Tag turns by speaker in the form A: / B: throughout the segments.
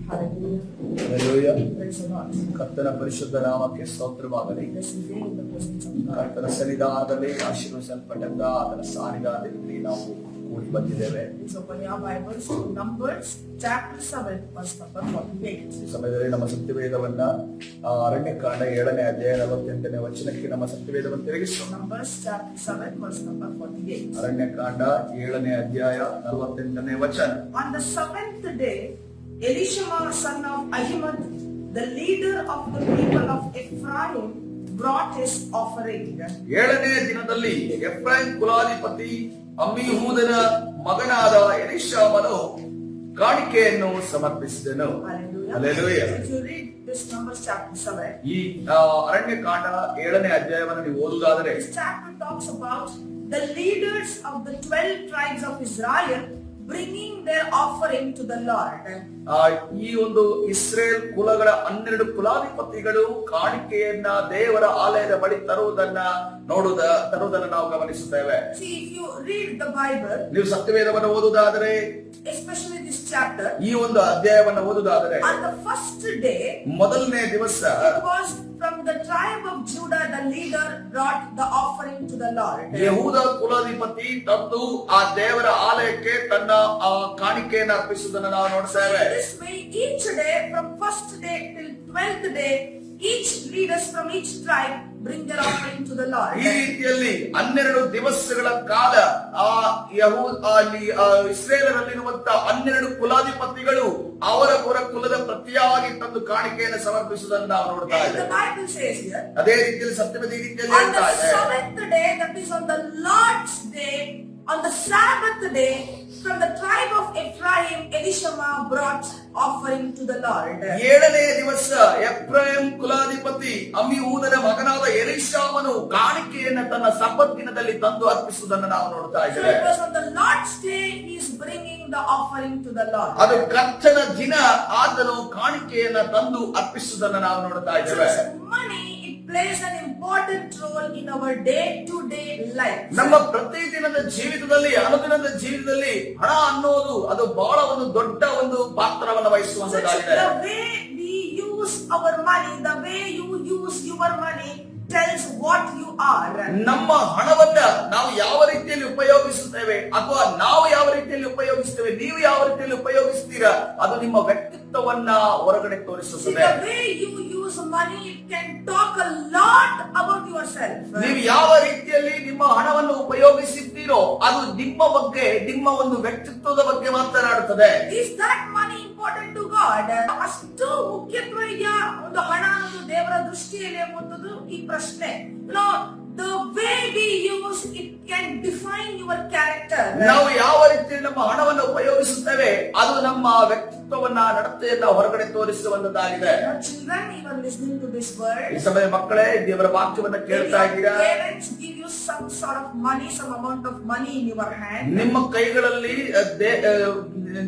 A: Hallelujah. ಕರ್ತನ ಪರಿಶುದ್ಧ ನಾಮಕ್ಕೆ ಸ್ತೋತ್ರವಾಗಲಿ. ಕರ್ತನ ಸನ್ನಿಧಾನದಲ್ಲಿ ಆಶೀರ್ವದಿಸಲ್ಪಟ್ಟಂತ ಆತನ ಸಾನ್ನಿಧ್ಯದಲ್ಲಿ ನಾವು ಕೂಡಿ ಬಂದಿದ್ದೇವೆ. ಈ ಸಮಯದಲ್ಲಿ ನಮ್ಮ ಸತ್ಯವೇದವನ್ನ ಅರಣ್ಯಕಾಂಡ 7ನೇ ಅಧ್ಯಾಯ 48ನೇ ವಚನಕ್ಕೆ ನಮ್ಮ ಸತ್ಯವೇದವನ್ನು ತಿರುಗಿಸೋಣ. ಅರಣ್ಯಕಾಂಡ 7ನೇ ಅಧ್ಯಾಯ 48ನೇ ವಚನ.
B: On the 7th day, Elishama, son of Ahimaaz, the leader of the people of Ephraim, brought his offering.
A: 7ನೇ ದಿನದಲ್ಲಿ ಎಫ್ರಾಯೀಮ್ ಕುಲಾಧಿಪತಿ ಅಮ್ಮೀಹೂದನ ಮಗನಾದ ಎಲೀಷಾಮನು ಕಾಣಿಕೆಯನ್ನು ಸಮರ್ಪಿಸಿದನು. Hallelujah.
B: If you read this Numbers chapter 7,
A: ಈ ಅರಣ್ಯಕಾಂಡ 7ನೇ ಅಧ್ಯಾಯವನ್ನು ನೀವು ಓದುವುದಾದರೆ,
B: this chapter talks about the leaders of the 12 tribes of Israel bringing their offering to the Lord.
A: ಈ ಒಂದು Israel ಕುಲಗಳ 12 ಕುಲಾಧಿಪತಿಗಳು ಕಾಣಿಕೆಯನ್ನ ದೇವರ ಆಲಯದ ಬಳಿ ತರುವುದನ್ನ ನಾವು ಗಮನಿಸುತ್ತೇವೆ.
B: See, if you read the Bible,
A: ನೀವು ಸತ್ಯವೇದವನ್ನು ಓದುವುದಾದರೆ,
B: especially this chapter,
A: ಈ ಒಂದು ಅಧ್ಯಾಯವನ್ನು ಓದುವುದಾದರೆ,
B: on the first day,
A: ಮೊದಲನೇ ದಿವಸ,
B: it was from the tribe of Judah, the leader brought the offering to the Lord.
A: ಯೆಹೂದ ಕುಲಾಧಿಪತಿ ತಂದು ಆ ದೇವರ ಆಲಯಕ್ಕೆ ತನ್ನ ಕಾಣಿಕೆಯನ್ನು ಅರ್ಪಿಸುವುದನ್ನು ನಾವು ನೋಡ್ತೇವೆ.
B: This way, each day from first day till 12th day, each leaders from each tribe bring their offering to the Lord.
A: ಈ ರೀತಿಯಲ್ಲಿ 12 ದಿವಸಗಳ ಕಾಲ ಇಸ್ರೇಲರಲ್ಲಿರುವಂತ 12 ಕುಲಾಧಿಪತಿಗಳು ಅವರ ಕುಲದ ಪ್ರತಿಯಾಗಿ ತಂದು ಕಾಣಿಕೆಯನ್ನು ಸಮರ್ಪಿಸುವುದನ್ನು ನಾವು ನೋಡ್ತಾ
B: The
A: ಇದ್ದೇವೆ.
B: Bible says here,
A: ಅದೇ ರೀತಿಯಲ್ಲಿ ಸತ್ಯವೇದ ಈ ರೀತಿಯಲ್ಲಿ
B: on the
A: ಹೇಳ್ತಾ ಇದೆ.
B: 7th day, that is on the Lord's day, on the Sabbath day, from the tribe of Ephraim, Elishama brought offering to the Lord.
A: 7ನೇ ದಿವಸ ಎಫ್ರಾಯೀಮ್ ಕುಲಾಧಿಪತಿ ಅಮ್ಮೀಹೂದನ ಮಗನಾದ ಎಲೀಷಾಮನು ಕಾಣಿಕೆಯನ್ನು ತನ್ನ ಸಬ್ಬತ್ ದಿನದಲ್ಲಿ ತಂದು ಅರ್ಪಿಸುವುದನ್ನು ನಾವು ನೋಡ್ತಾ
B: So
A: ಇದ್ದೇವೆ.
B: it was on the Lord's day he is bringing the offering to the Lord.
A: ಅದು ಕರ್ತನ ದಿನ ಆತನು ಕಾಣಿಕೆಯನ್ನ ತಂದು ಅರ್ಪಿಸುವುದನ್ನು ನಾವು ನೋಡ್ತಾ
B: So
A: ಇದ್ದೇವೆ.
B: money, it plays an important role in our day-to-day life.
A: ನಮ್ಮ ಪ್ರತಿದಿನದ ಜೀವಿತದಲ್ಲಿ, ಅನುದಿನದ ಜೀವಿತದಲ್ಲಿ ಹಣ ಅನ್ನೋದು ಅದು ಬಹಳ ಒಂದು ದೊಡ್ಡ ಒಂದು ಪಾತ್ರವನ್ನು
B: So
A: ವಹಿಸುವಂತದ್ದಾಗಿದೆ.
B: the way we use our money, the way you use your money tells what you are.
A: ನಮ್ಮ ಹಣವನ್ನ ನಾವು ಯಾವ ರೀತಿಯಲ್ಲಿ ಉಪಯೋಗಿಸುತ್ತೇವೆ ಅಥವಾ ನಾವು ಯಾವ ರೀತಿಯಲ್ಲಿ ಉಪಯೋಗಿಸ್ತೇವೆ, ನೀವು ಯಾವ ರೀತಿಯಲ್ಲಿ ಉಪಯೋಗಿಸ್ತೀರಾ, ಅದು ನಿಮ್ಮ ವ್ಯಕ್ತಿತ್ವವನ್ನ ಹೊರಗಡೆ
B: See,
A: ತೋರಿಸುತ್ತದೆ.
B: the way you use money, it can talk a lot about yourself.
A: ನೀವು ಯಾವ ರೀತಿಯಲ್ಲಿ ನಿಮ್ಮ ಹಣವನ್ನು ಉಪಯೋಗಿಸಿದ್ದೀರೋ ಅದು ನಿಮ್ಮ ಬಗ್ಗೆ, ನಿಮ್ಮ ಒಂದು ವ್ಯಕ್ತಿತ್ವದ ಬಗ್ಗೆ ಮಾತನಾಡುತ್ತದೆ.
B: Is that money important to God? ಅಷ್ಟು ಮುಖ್ಯತ್ವದ ಒಂದು ಹಣ ಅನ್ನೋದು ದೇವರ ದೃಷ್ಟಿಯಲ್ಲಿ ಎಂಬುದು ಈ ಪ್ರಶ್ನೆ. The way we use it can define your character.
A: ನಾವು ಯಾವ ರೀತಿಯಲ್ಲಿ ನಮ್ಮ ಹಣವನ್ನು ಉಪಯೋಗಿಸುತ್ತೇವೆ ಅದು ನಮ್ಮ ವ್ಯಕ್ತಿತ್ವವನ್ನ, ನಡತೆಯನ್ನ ಹೊರಗಡೆ ತೋರಿಸುವಂತದ್ದಾಗಿದೆ.
B: Children, you are listening to this word.
A: ಈ ಸಮಯ ಮಕ್ಕಳೇ ದೇವರ ವಾಕ್ಯವನ್ನ ಕೇಳ್ತಾ ಇದ್ದೀರಾ?
B: Parents give you some sort of money, some amount of money in your hand.
A: ನಿಮ್ಮ ಕೈಗಳಲ್ಲಿ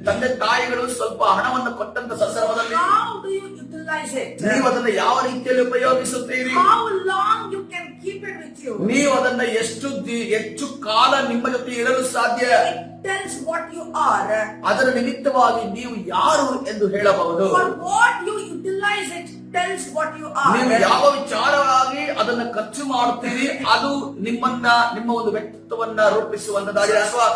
A: ತಂದೆ ತಾಯಿಗಳು ಸ್ವಲ್ಪ ಹಣವನ್ನು ಕೊಟ್ಟಂತ ಸಂದರ್ಭದಲ್ಲಿ
B: How do you utilize it?
A: ನೀವು ಅದನ್ನ ಯಾವ ರೀತಿಯಲ್ಲಿ ಉಪಯೋಗಿಸುತ್ತೀರಿ?
B: How long you can keep it with you?
A: ನೀವು ಅದನ್ನ ಹೆಚ್ಚು ಕಾಲ ನಿಮ್ಮ ಜೊತೆ ಇರಲು ಸಾಧ್ಯ?
B: It tells what you are.
A: ಅದರ ನಿಮಿತ್ತವಾಗಿ ನೀವು ಯಾರು ಎಂದು ಹೇಳಬಹುದು.
B: For what you utilize it tells what you are.
A: ನೀವು ಯಾವ ವಿಚಾರವಾಗಿ ಅದನ್ನ ಖರ್ಚು ಮಾಡುತ್ತೀರಿ ಅದು ನಿಮ್ಮ ಒಂದು ವ್ಯಕ್ತಿತ್ವವನ್ನ ರೂಪಿಸುವಂತದ್ದಾಗಿದೆ, ಅಥವಾ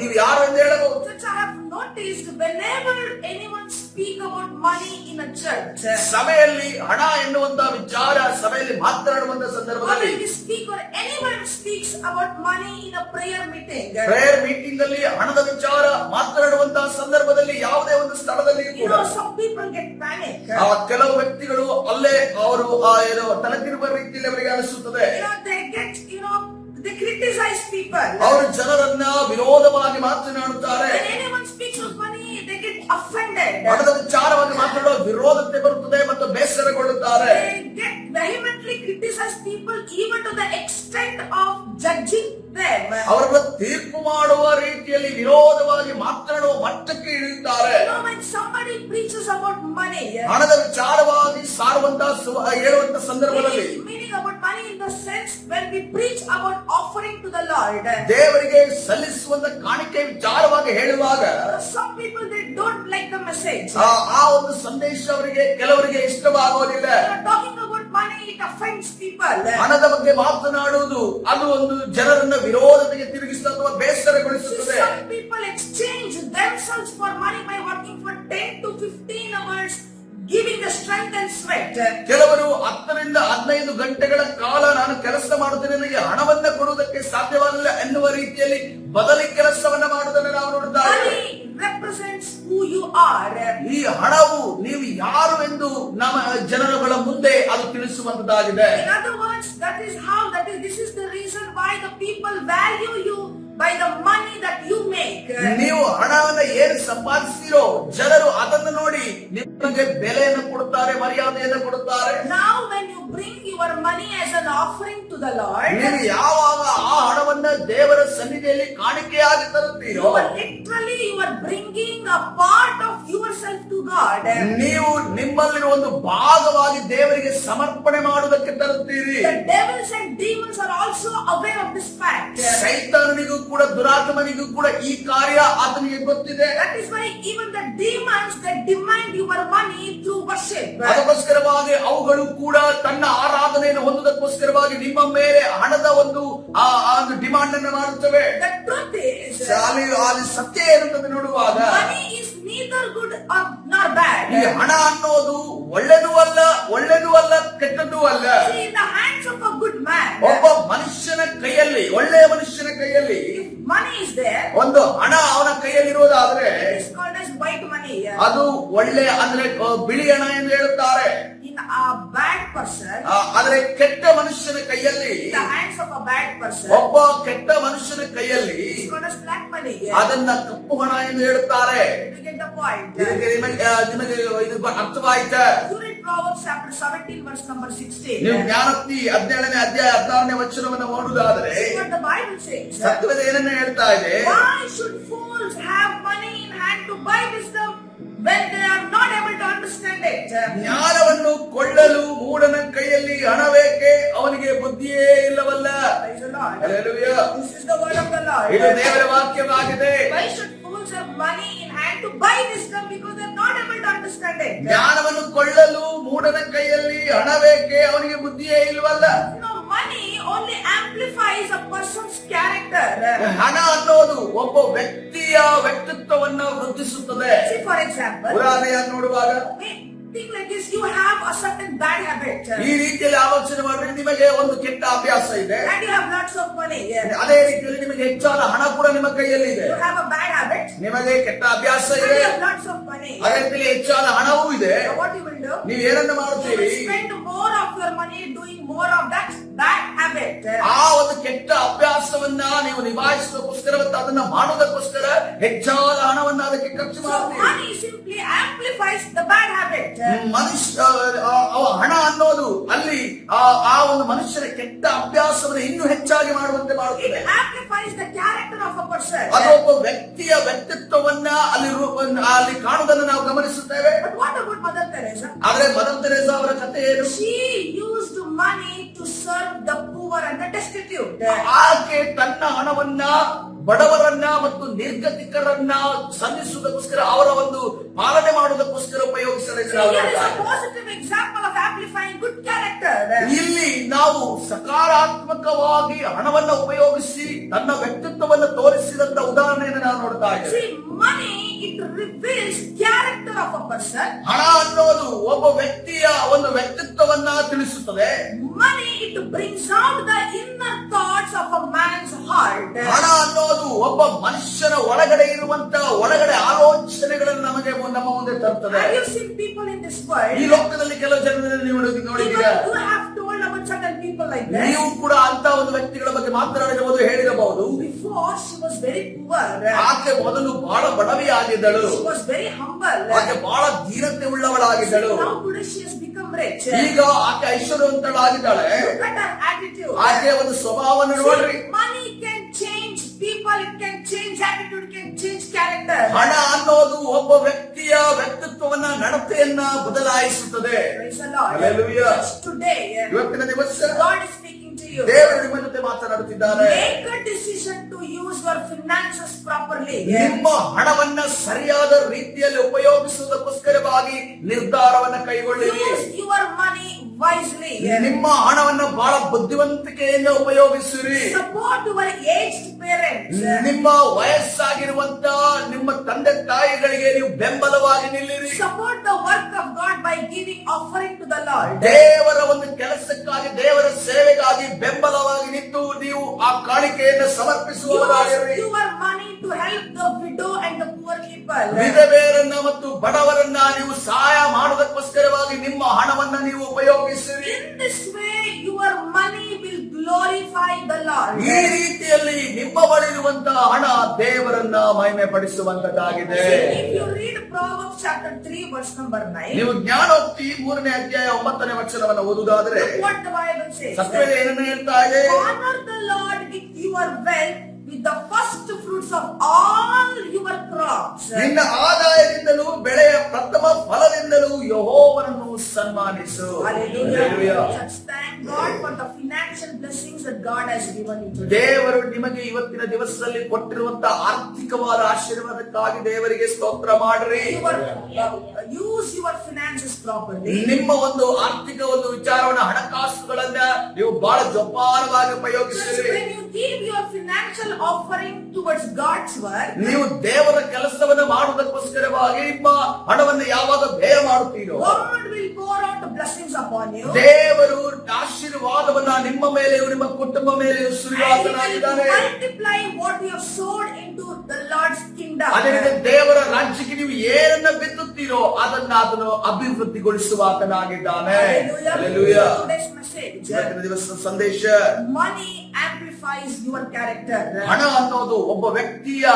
A: ನೀವು ಯಾರು ಎಂದು ಹೇಳಬಹುದು.
B: Which I have noticed whenever anyone speak about money in a church,
A: ಸಭೆಯಲ್ಲಿ ಹಣ ಎನ್ನುವಂತ ವಿಚಾರ ಸಭೆಯಲ್ಲಿ ಮಾತನಾಡುವಂತ ಸಂದರ್ಭದಲ್ಲಿ,
B: when we speak or anyone speaks about money in a prayer meeting,
A: prayer meeting ಅಲ್ಲಿ ಹಣದ ವಿಚಾರ ಮಾತನಾಡುವಂತಹ ಸಂದರ್ಭದಲ್ಲಿ ಯಾವುದೇ ಒಂದು ಸ್ಥಳದಲ್ಲಿ ಕೂಡ
B: some people get panic.
A: ಕೆಲವು ವ್ಯಕ್ತಿಗಳು ಅಲ್ಲೇ ಅವರು ತಲೆ ತಿರುಗುವ ರೀತಿಯಲ್ಲಿ ಅವರಿಗೆ ಅನಿಸುತ್ತದೆ.
B: They get, they criticize people.
A: ಅವರು ಜನರನ್ನ ವಿರೋಧವಾಗಿ ಮಾತನಾಡುತ್ತಾರೆ.
B: When anyone speaks of money, they get offended.
A: ಹಣದ ವಿಚಾರವಾಗಿ ಮಾತನಾಡುವ ವಿರೋಧತೆ ಬರುತ್ತದೆ ಮತ್ತು ಬೇಸರಗೊಳ್ಳುತ್ತಾರೆ.
B: They get vehemently criticize people even to the extent of judging them.
A: ಅವರನ್ನ ತೀರ್ಪು ಮಾಡುವ ರೀತಿಯಲ್ಲಿ ವಿರೋಧವಾಗಿ ಮಾತನಾಡುವ ಮಟ್ಟಕ್ಕೆ ಇಳಿಯುತ್ತಾರೆ.
B: When somebody preaches about money,
A: ಹಣದ ವಿಚಾರವಾಗಿ ಹೇಳುವಂತ ಸಂದರ್ಭದಲ್ಲಿ,
B: meaning about money in the sense when we preach about offering to the Lord,
A: ದೇವರಿಗೆ ಸಲ್ಲಿಸುವಂತ ಕಾಣಿಕೆ ವಿಚಾರವಾಗಿ ಹೇಳುವಾಗ,
B: some people they don't like the message.
A: ಆ ಒಂದು ಸಂದೇಶ ಅವರಿಗೆ ಕೆಲವರಿಗೆ ಇಷ್ಟವಾಗೋದಿಲ್ಲ.
B: Talking about money, it offends people.
A: ಹಣದ ಬಗ್ಗೆ ಮಾತನಾಡುವುದು ಅದು ಒಂದು ಜನರನ್ನ ವಿರೋಧತೆಗೆ ತಿರುಗಿಸುತ್ತದೆ ಅಥವಾ ಬೇಸರಗೊಳಿಸುತ್ತದೆ.
B: Some people exchange themselves for money by working for 10 to 15 hours, giving the strength and sweat.
A: ಕೆಲವರು 10 ರಿಂದ 15 ಗಂಟೆಗಳ ಕಾಲ ನಾನು ಕೆಲಸ ಮಾಡುತ್ತೇನೆ, ನನಗೆ ಹಣವನ್ನ ಕೊಡುವುದಕ್ಕೆ ಸಾಧ್ಯವಾಗಿಲ್ಲ ಎನ್ನುವ ರೀತಿಯಲ್ಲಿ ಬದಲಿ ಕೆಲಸವನ್ನ ಮಾಡುವುದನ್ನು ನಾವು ನೋಡುತ್ತೇವೆ.
B: Money represents who you are.
A: ಈ ಹಣವು ನೀವು ಯಾರು ಎಂದು ನಮ್ಮ ಜನರುಗಳ ಮುಂದೆ ಅದು ತಿಳಿಸುವಂತದ್ದಾಗಿದೆ.
B: In other words, this is the reason why the people value you by the money that you make.
A: ನೀವು ಹಣವನ್ನು ಏನು ಸಂಪಾದಿಸ್ತೀರೋ ಜನರು ಅದನ್ನು ನೋಡಿ ನಿಮಗೆ ಬೆಲೆಯನ್ನು ಕೊಡುತ್ತಾರೆ, ಮರ್ಯಾದೆಯನ್ನು ಕೊಡುತ್ತಾರೆ.
B: Now when you bring your money as an offering to the Lord,
A: ನೀವು ಯಾವಾಗ ಆ ಹಣವನ್ನ ದೇವರ ಸನ್ನಿಧಿಯಲ್ಲಿ ಕಾಣಿಕೆಯಾಗಿ ತರುತ್ತೀರೋ,
B: you are bringing a part of yourself to God.
A: ನೀವು ನಿಮ್ಮಲ್ಲಿರುವ ಒಂದು ಭಾಗವಾಗಿ ದೇವರಿಗೆ ಸಮರ್ಪಣೆ ಮಾಡುವುದಕ್ಕೆ ತರುತ್ತೀರಿ.
B: The devils and demons are also aware of this fact.
A: ಸೈತಾನನಿಗೂ ಕೂಡ ದುರಾತ್ಮನಿಗೂ ಕೂಡ ಈ ಕಾರ್ಯ ಆತನಿಗೆ ಗೊತ್ತಿದೆ.
B: That is why even the demons that demand your money through worship,
A: ಅದಕ್ಕೋಸ್ಕರವಾಗಿ ಅವುಗಳು ಕೂಡ ತನ್ನ ಆರಾಧನೆಯನ್ನು ಹೊಂದುವುದಕ್ಕೋಸ್ಕರವಾಗಿ ನಿಮ್ಮ ಮೇಲೆ ಹಣದ ಒಂದು ಡಿಮಾಂಡ್ ಅನ್ನು ಮಾಡುತ್ತವೆ.
B: the truth is,
A: ಅಲ್ಲಿ ಸತ್ಯ ಇರುತ್ತದೆ ನೋಡುವಾಗ
B: money is neither good nor bad.
A: ಈ ಹಣ ಅನ್ನೋದು ಒಳ್ಳೆದೂ ಅಲ್ಲ ಕೆಟ್ಟದ್ದೂ ಅಲ್ಲ.
B: See, in the hands of a good man,
A: ಒಬ್ಬ ಮನುಷ್ಯನ ಕೈಯಲ್ಲಿ, ಒಳ್ಳೆಯ ಮನುಷ್ಯನ ಕೈಯಲ್ಲಿ
B: if money is there,
A: ಒಂದು ಹಣ ಅವನ ಕೈಯಲ್ಲಿ ಇರುವುದಾದ್ರೆ
B: it is called as white money.
A: ಅದು ಒಳ್ಳೆ ಅಂದ್ರೆ ಬಿಳಿ ಹಣ ಎಂದು ಹೇಳುತ್ತಾರೆ.
B: In a bad person,
A: ಆದ್ರೆ ಕೆಟ್ಟ ಮನುಷ್ಯನ ಕೈಯಲ್ಲಿ,
B: in the hands of a bad person,
A: ಒಬ್ಬ ಕೆಟ್ಟ ಮನುಷ್ಯನ ಕೈಯಲ್ಲಿ
B: it is called as black money.
A: ಅದನ್ನ ಕಪ್ಪು ಹಣ ಎಂದು ಹೇಳುತ್ತಾರೆ.
B: You get the point.
A: ನಿಮಗೆ ಇದು ಅರ್ಥವಾಯ್ತಾ?
B: You read Proverbs chapter 17 verse number 16.
A: ನೀವು ಜ್ಞಾನೋಕ್ತಿ 17ನೇ ಅಧ್ಯಾಯ 16ನೇ ವಚನವನ್ನು ಓದುವುದಾದರೆ
B: What the Bible says.
A: ಸತ್ಯವೇದ ಏನನ್ನ ಹೇಳ್ತಾ ಇದೆ?
B: Why should fools have money in hand to buy wisdom when they are not able to understand it?
A: ಜ್ಞಾನವನ್ನು ಕೊಳ್ಳಲು ಮೂಢನ ಕೈಯಲ್ಲಿ ಹಣವೇಕೆ, ಅವನಿಗೆ ಬುದ್ಧಿಯೇ ಇಲ್ಲವಲ್ಲ.
B: Praise the Lord.
A: Hallelujah.
B: This is the word of the Lord.
A: ಇದು ದೇವರ ವಾಕ್ಯವಾಗಿದೆ.
B: Why should fools have money in hand to buy wisdom because they are not able to understand it?
A: ಜ್ಞಾನವನ್ನು ಕೊಳ್ಳಲು ಮೂಢನ ಕೈಯಲ್ಲಿ ಹಣವೇಕೆ, ಅವನಿಗೆ ಬುದ್ಧಿಯೇ ಇಲ್ವಲ್ಲ.
B: You know, money only amplifies a person's character.
A: ಹಣ ಅನ್ನೋದು ಒಬ್ಬ ವ್ಯಕ್ತಿಯ ವ್ಯಕ್ತಿತ್ವವನ್ನು ವೃದ್ಧಿಸುತ್ತದೆ.
B: See, for example,
A: ಉದಾಹರಣೆಯನ್ನು ನೋಡುವಾಗ
B: think like this, you have a certain bad habit
A: ಈ ರೀತಿಯಲ್ಲಿ ಆಲೋಚನೆ ಮಾಡಿದ್ರೆ ನಿಮಗೆ ಒಂದು ಕೆಟ್ಟ ಅಭ್ಯಾಸ ಇದೆ,
B: and you have lots of money.
A: ಅದೇ ರೀತಿಯಲ್ಲಿ ನಿಮಗೆ ಹೆಚ್ಚಾದ ಹಣ ಕೂಡ ನಿಮ್ಮ ಕೈಯಲ್ಲಿ ಇದೆ.
B: You have a bad habit
A: ನಿಮಗೆ ಕೆಟ್ಟ ಅಭ್ಯಾಸ
B: and
A: ಇದೆ,
B: you have lots of money.
A: ಅದೇ ರೀತಿಯಲ್ಲಿ ಹೆಚ್ಚಾದ ಹಣವೂ ಇದೆ.
B: So what you will do?
A: ನೀವು ಏನನ್ನು
B: You
A: ಮಾಡುತ್ತೀರಿ?
B: will spend more of your money doing more of that bad habit.
A: ಆ ಒಂದು ಕೆಟ್ಟ ಅಭ್ಯಾಸವನ್ನ ನೀವು ನಿಭಾಯಿಸೋದಕ್ಕೋಸ್ಕರ ಮತ್ತು ಅದನ್ನ ಮಾಡೋದಕ್ಕೋಸ್ಕರ ಹೆಚ್ಚಾದ ಹಣವನ್ನ ಅದಕ್ಕೆ ಖರ್ಚು
B: So
A: ಮಾಡ್ತೀರಿ.
B: money simply amplifies the bad habit.
A: ಮನುಷ್ಯ ಹಣ ಅನ್ನೋದು ಅಲ್ಲಿ ಆ ಒಂದು ಮನುಷ್ಯನ ಕೆಟ್ಟ ಅಭ್ಯಾಸವನ್ನು ಇನ್ನೂ ಹೆಚ್ಚಾಗಿ ಮಾಡುವಂತೆ
B: It
A: ಮಾಡುತ್ತದೆ.
B: amplifies the character of a person.
A: ಅದು ಒಬ್ಬ ವ್ಯಕ್ತಿಯ ವ್ಯಕ್ತಿತ್ವವನ್ನ ಅಲ್ಲಿ ಕಾಣುವುದನ್ನು ನಾವು ಗಮನಿಸುತ್ತೇವೆ.
B: But what about Mother Teresa?
A: ಆದ್ರೆ ಮದರ್ ತೆರೇಸಾ ಅವರ ಕಥೆ ಏನು?
B: She used money to serve the poor and the destitute.
A: ಆಕೆ ತನ್ನ ಹಣವನ್ನ ಬಡವರನ್ನ ಮತ್ತು ನಿರ್ಗತಿಕರನ್ನ ಸಂಧಿಸುವುದಕ್ಕೋಸ್ಕರ ಅವರ ಒಂದು ಪಾಲನೆ ಮಾಡುವುದಕ್ಕೋಸ್ಕರ ಉಪಯೋಗಿಸಲಿದ್ದಾರೆ.
B: Here is a positive example of amplifying good character.
A: ಇಲ್ಲಿ ನಾವು ಸಕಾರಾತ್ಮಕವಾಗಿ ಹಣವನ್ನ ಉಪಯೋಗಿಸಿ ತನ್ನ ವ್ಯಕ್ತಿತ್ವವನ್ನು ತೋರಿಸಿದಂತ ಉದಾಹರಣೆಯನ್ನು ನಾವು ನೋಡ್ತಾ ಇದ್ದೇವೆ.
B: See, money, it reveals character of a person.
A: ಹಣ ಅನ್ನೋದು ಒಬ್ಬ ವ್ಯಕ್ತಿಯ ಒಂದು ವ್ಯಕ್ತಿತ್ವವನ್ನ ತಿಳಿಸುತ್ತದೆ.
B: Money, it brings out the inner thoughts of a man's heart.
A: ಹಣ ಅನ್ನೋದು ಒಬ್ಬ ಮನುಷ್ಯನ ಒಳಗಡೆ ಇರುವಂತ ಒಳಗಡೆ ಆಲೋಚನೆಗಳನ್ನು ನಮಗೆ ನಮ್ಮ ಮುಂದೆ ತರುತ್ತದೆ.
B: Have you seen people in this world?
A: ಈ ಲೋಕದಲ್ಲಿ ಕೆಲವು ಜನರನ್ನು ನೀವು ನೋಡಿದ್ದೀರಾ?
B: You have told about certain people like this.
A: ನೀವು ಕೂಡ ಅಂತ ಒಂದು ವ್ಯಕ್ತಿಗಳ ಬಗ್ಗೆ ಮಾತನಾಡಿರಬಹುದು, ಹೇಳಿರಬಹುದು.
B: Before she was very poor.
A: ಆಕೆ ಮೊದಲು ಬಹಳ ಬಡವಿಯಾಗಿದ್ದಳು,
B: She was very humble.
A: ಆಕೆ ಬಹಳ ಧೀರತೆ ಉಳ್ಳವಳಾಗಿದ್ದಳು.
B: Now today she has become rich.
A: ಈಗ ಆಕೆ ಐಶ್ವರ್ಯವಂತಳಾಗಿದ್ದಾಳೆ.
B: Look at her attitude.
A: ಆಕೆ ಒಂದು ಸ್ವಭಾವವನ್ನು ನೋಡ್ರಿ.
B: See, money can change people, it can change attitude, it can change character.
A: ಹಣ ಅನ್ನೋದು ಒಬ್ಬ ವ್ಯಕ್ತಿಯ ವ್ಯಕ್ತಿತ್ವವನ್ನ ನಡತೆಯನ್ನ ಬದಲಾಯಿಸುತ್ತದೆ.
B: Praise the Lord.
A: Hallelujah.
B: Today,
A: ಇವತ್ತಿನ ದಿವಸ
B: God is speaking to you.
A: ದೇವರು ನಿಮ್ಮ ಜೊತೆ ಮಾತನಾಡುತ್ತಿದ್ದಾರೆ.
B: Make a decision to use your finances properly.
A: ನಿಮ್ಮ ಹಣವನ್ನ ಸರಿಯಾದ ರೀತಿಯಲ್ಲಿ ಉಪಯೋಗಿಸುವುದಕ್ಕೋಸ್ಕರವಾಗಿ ನಿರ್ಧಾರವನ್ನ ಕೈಗೊಳ್ಳಿರಿ.
B: Use your money wisely.
A: ನಿಮ್ಮ ಹಣವನ್ನ ಬಹಳ ಬುದ್ಧಿವಂತಿಕೆಯಿಂದ ಉಪಯೋಗಿಸಿರಿ.
B: Support your aged parents.
A: ನಿಮ್ಮ ವಯಸ್ಸಾಗಿರುವಂತ ನಿಮ್ಮ ತಂದೆ ತಾಯಿಗಳಿಗೆ ನೀವು ಬೆಂಬಲವಾಗಿ ನಿಲ್ಲಿರಿ.
B: Support the work of God by giving offering to the Lord.
A: ದೇವರ ಒಂದು ಕೆಲಸಕ್ಕಾಗಿ ದೇವರ ಸೇವೆಗಾಗಿ ಬೆಂಬಲವಾಗಿ ನಿಂತು ನೀವು ಆ ಕಾಣಿಕೆಯನ್ನು ಸಮರ್ಪಿಸುವವರಾಗಿರಿ.
B: Use your money to help the widow and the poor people.
A: ವಿಧವೆಯರನ್ನ ಮತ್ತು ಬಡವರನ್ನ ನೀವು ಸಹಾಯ ಮಾಡುವುದಕ್ಕೋಸ್ಕರವಾಗಿ ನಿಮ್ಮ ಹಣವನ್ನ ನೀವು ಉಪಯೋಗಿಸಿರಿ.
B: In this way, your money will glorify the Lord.
A: ಈ ರೀತಿಯಲ್ಲಿ ನಿಮ್ಮ ಬಳಿ ಇರುವಂತಹ ಹಣ ದೇವರನ್ನ ಮಹಿಮೆ ಪಡಿಸುವಂತದ್ದಾಗಿದೆ.
B: If you read Proverbs chapter 3 verse number 9,
A: ನೀವು ಜ್ಞಾನೋಕ್ತಿ 3ನೇ ಅಧ್ಯಾಯ 9ನೇ ವಚನವನ್ನು ಓದುವುದಾದರೆ
B: look what the Bible says.
A: ಸತ್ಯವೇದ ಏನನ್ನು ಹೇಳ್ತಾ ಇದೆ?
B: Honor the Lord with your wealth, with the first fruits of all your crops.
A: ನಿನ್ನ ಆದಾಯದಿಂದಲೂ ಬೆಳೆಯ ಪ್ರಥಮ ಫಲದಿಂದಲೂ ಯೆಹೋವನನ್ನು ಸನ್ಮಾನಿಸು.
B: Hallelujah. Just thank God for the financial blessings that God has given you today.
A: ದೇವರು ನಿಮಗೆ ಇವತ್ತಿನ ದಿವಸದಲ್ಲಿ ಕೊಟ್ಟಿರುವಂತಹ ಆರ್ಥಿಕವಾದ ಆಶೀರ್ವಾದಕ್ಕಾಗಿ ದೇವರಿಗೆ ಸ್ತೋತ್ರ ಮಾಡಿರಿ.
B: Use your finances properly.
A: ನಿಮ್ಮ ಒಂದು ಆರ್ಥಿಕ ಒಂದು ವಿಚಾರವನ್ನ ಹಣಕಾಸುಗಳನ್ನ ನೀವು ಬಹಳ ಜೋಪಾನವಾಗಿ ಉಪಯೋಗಿಸಿರಿ.
B: When you give your financial offering towards God's work,
A: ನೀವು ದೇವರ ಕೆಲಸವನ್ನು ಮಾಡುವುದಕ್ಕೋಸ್ಕರವಾಗಿ ನಿಮ್ಮ ಹಣವನ್ನು ಯಾವಾಗ ವ್ಯಯ ಮಾಡುತ್ತೀರೋ
B: God will pour out blessings upon you.
A: ದೇವರು ಆಶೀರ್ವಾದವನ್ನ ನಿಮ್ಮ ಮೇಲೆಯೂ ನಿಮ್ಮ ಕುಟುಂಬ ಮೇಲೆಯೂ
B: And He
A: ಸುರಿಯುತ್ತಾನೆ.
B: will multiply what you have sowed into the Lord's kingdom.
A: ಅದೇ ರೀತಿ ದೇವರ ರಾಜ್ಯಕ್ಕೆ ನೀವು ಏನನ್ನ ಬಿತ್ತುತ್ತೀರೋ ಅದನ್ನು ಅಭಿವೃದ್ಧಿಗೊಳಿಸುವ ಆತನಾಗಿದ್ದಾನೆ.
B: Hallelujah.
A: Hallelujah.
B: Today's message.
A: ಇವತ್ತಿನ ದಿವಸದ ಸಂದೇಶ,
B: Money amplifies your character.
A: ಹಣ ಅನ್ನೋದು ಒಬ್ಬ ವ್ಯಕ್ತಿಯ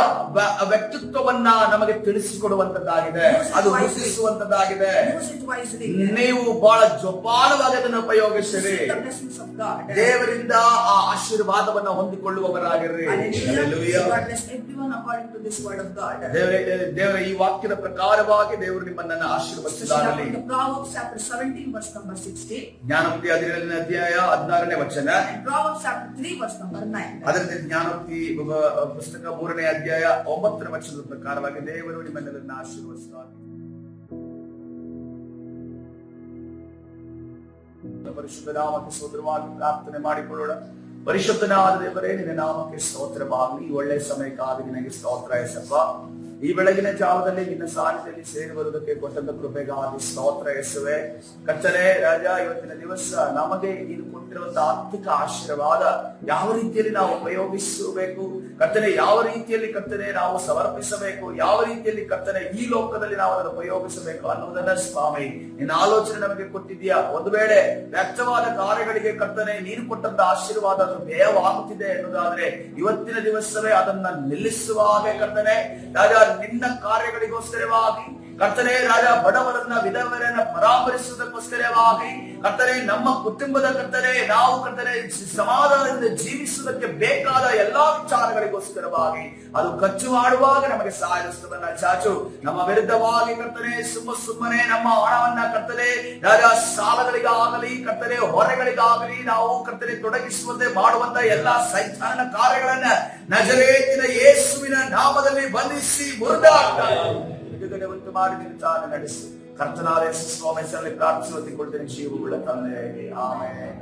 A: ವ್ಯಕ್ತಿತ್ವವನ್ನ ನಮಗೆ ತಿಳಿಸಿಕೊಡುವಂತದ್ದಾಗಿದೆ, ಅದು ರೂಪಿಸುವಂತದ್ದಾಗಿದೆ.
B: Use it wisely.
A: ನೀವು ಬಹಳ ಜೋಪಾನವಾಗಿ ಅದನ್ನು ಉಪಯೋಗಿಸಿರಿ.
B: The blessings of God.
A: ದೇವರಿಂದ ಆ ಆಶೀರ್ವಾದವನ್ನ ಹೊಂದಿಕೊಳ್ಳುವವರಾಗಿರ್ರಿ.
B: Hallelujah.
A: Hallelujah.
B: God bless everyone according to this word of God.
A: ದೇವರ ಈ ವಾಕ್ಯದ ಪ್ರಕಾರವಾಗಿ ದೇವರು ನಿಮ್ಮನ್ನ ಆಶೀರ್ವದಿಸಿದಾಗಲಿ.
B: The Proverbs chapter 17 verse number 16.
A: ಜ್ಞಾನೋಕ್ತಿ 17ನೇ ಅಧ್ಯಾಯ 16ನೇ ವಚನ.
B: And Proverbs chapter 3 verse number 9.
A: ಅದರಂತೆ ಜ್ಞಾನೋಕ್ತಿ ಪುಸ್ತಕ 3ನೇ ಅಧ್ಯಾಯ 9ನೇ ವಚನದ ಪ್ರಕಾರವಾಗಿ ದೇವರು ನಿಮ್ಮನ್ನೆಲ್ಲರನ್ನ ಆಶೀರ್ವದಿಸಿದ್ದಾರೆ. ಪರಿಶುದ್ಧ ನಾಮಕ್ಕೆ ಸ್ತೋತ್ರವಾಗಿ ಪ್ರಾರ್ಥನೆ ಮಾಡಿಕೊಳ್ಳೋಣ. ಪರಿಶುದ್ಧನಾದ ದೇವರೇ, ನಿನ್ನ ನಾಮಕ್ಕೆ ಸ್ತೋತ್ರವಾಗಲಿ. ಈ ಒಳ್ಳೆಯ ಸಮಯಕ್ಕಾಗಿ ನಿನಗೆ ಸ್ತೋತ್ರ ಯೇಸಪ್ಪ. ಈ ಬೆಳಗಿನ ಜಾವದಲ್ಲಿ ನಿನ್ನ ಸಾನ್ನಿಧ್ಯದಲ್ಲಿ ಸೇರಿ ಬರುವುದಕ್ಕೆ ಕೊಟ್ಟಂತ ಕೃಪೆಗಾಗಿ ಸ್ತೋತ್ರ ಯೇಸುವೆ. ಕರ್ತನೇ ರಾಜ, ಇವತ್ತಿನ ದಿವಸ ನಮಗೆ ನೀನು ಕೊಟ್ಟಿರುವಂತಹ ಆರ್ಥಿಕ ಆಶೀರ್ವಾದ ಯಾವ ರೀತಿಯಲ್ಲಿ ನಾವು ಉಪಯೋಗಿಸಬೇಕು ಕರ್ತನೆ, ಯಾವ ರೀತಿಯಲ್ಲಿ ಕರ್ತನೆ ನಾವು ಸಮರ್ಪಿಸಬೇಕು, ಯಾವ ರೀತಿಯಲ್ಲಿ ಕರ್ತನೆ ಈ ಲೋಕದಲ್ಲಿ ನಾವು ಅದನ್ನು ಉಪಯೋಗಿಸಬೇಕು ಅನ್ನೋದನ್ನ ಸ್ವಾಮಿ ನಿನ್ನ ಆಲೋಚನೆ ನಮಗೆ ಕೊಟ್ಟಿದ್ಯಾ. ಒಂದು ವೇಳೆ ವ್ಯಕ್ತವಾದ ಕಾರ್ಯಗಳಿಗೆ ಕರ್ತನೆ ನೀನು ಕೊಟ್ಟಂತ ಆಶೀರ್ವಾದ ಅದು ವ್ಯಯವಾಗುತ್ತಿದೆ ಎನ್ನುವುದಾದ್ರೆ ಇವತ್ತಿನ ದಿವಸವೇ ಅದನ್ನ ನಿಲ್ಲಿಸುವ ಹಾಗೆ ಕರ್ತನೆ ರಾಜ, ನಿನ್ನ ಕಾರ್ಯಗಳಿಗೋಸ್ಕರವಾಗಿ ಕರ್ತನೆ ರಾಜ, ಬಡವರನ್ನ ವಿಧವರನ್ನ ಪರಾಮರಿಸುವುದಕ್ಕೋಸ್ಕರವಾಗಿ ಕರ್ತನೆ, ನಮ್ಮ ಕುಟುಂಬದ ಕರ್ತನೆ ನಾವು ಕರ್ತನೆ ಸಮಾಧಾನದಿಂದ ಜೀವಿಸುವುದಕ್ಕೆ ಬೇಕಾದ ಎಲ್ಲಾ ವಿಚಾರಗಳಿಗೋಸ್ಕರವಾಗಿ ಅದು ಖರ್ಚು ಮಾಡುವಾಗ ನಮಗೆ ಸಹಾಯಸ್ತವನ್ನ ಚಾಚು. ನಮ್ಮ ವಿರುದ್ಧವಾಗಿ ಕರ್ತನೆ ಸುಮ್ಮನೆ ನಮ್ಮ ಹಣವನ್ನ ಕರ್ತನೆ ರಾಜ, ಸಾಲಗಳಿಗಾಗಲಿ ಕರ್ತನೆ ಹೊರೆಗಳಿಗಾಗಲಿ ನಾವು ಕರ್ತನೆ ತೊಡಗಿಸುವಂತೆ ಮಾಡುವಂತ ಎಲ್ಲಾ ಸೈತಾನನ ಕಾರ್ಯಗಳನ್ನ ನಜರೇತಿನ ಯೇಸುವಿನ ನಾಮದಲ್ಲಿ ಬಂಧಿಸಿ ಮುರಿದಾಟ ಬಿಡುಗಡೆ ಉಂಟು ಮಾಡಿ ನಿನ್ನ ನಡೆಸು. ಕರ್ತನಾದ ಯೇಸು ಸ್ವಾಮಿ ಹೆಸರಲ್ಲಿ ಪ್ರಾರ್ಥಿಸಿ ಹೊಂದಿಕೊಳ್ತೇನೆ ಜೀವವುಳ್ಳ ತಂದೆ. ಆಮೆನ್.